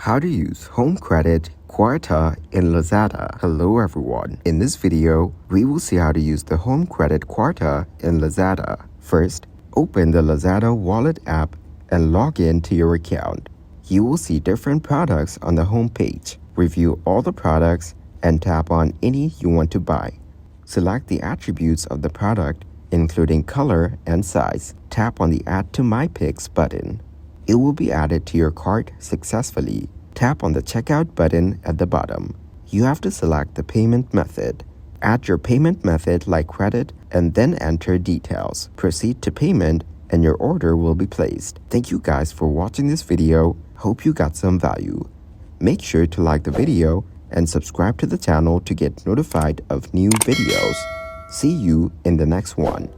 How to use home credit Qwarta in Lazada. Hello everyone. In this video, we will see how to use the home credit Qwarta in Lazada. First, open the Lazada wallet app and log in to your account. You will see different products on the home page. Review all the products and tap on any you want to buy. Select the attributes of the product, including color and size. Tap on the Add to My Picks button. It will be added to your cart successfully. Tap on the Checkout button at the bottom. You have to select the payment method. Add your payment method like credit and then enter details. Proceed to payment and your order will be placed. Thank you guys for watching this video. Hope you got some value. Make sure to like the video and subscribe to the channel to get notified of new videos. See you in the next one.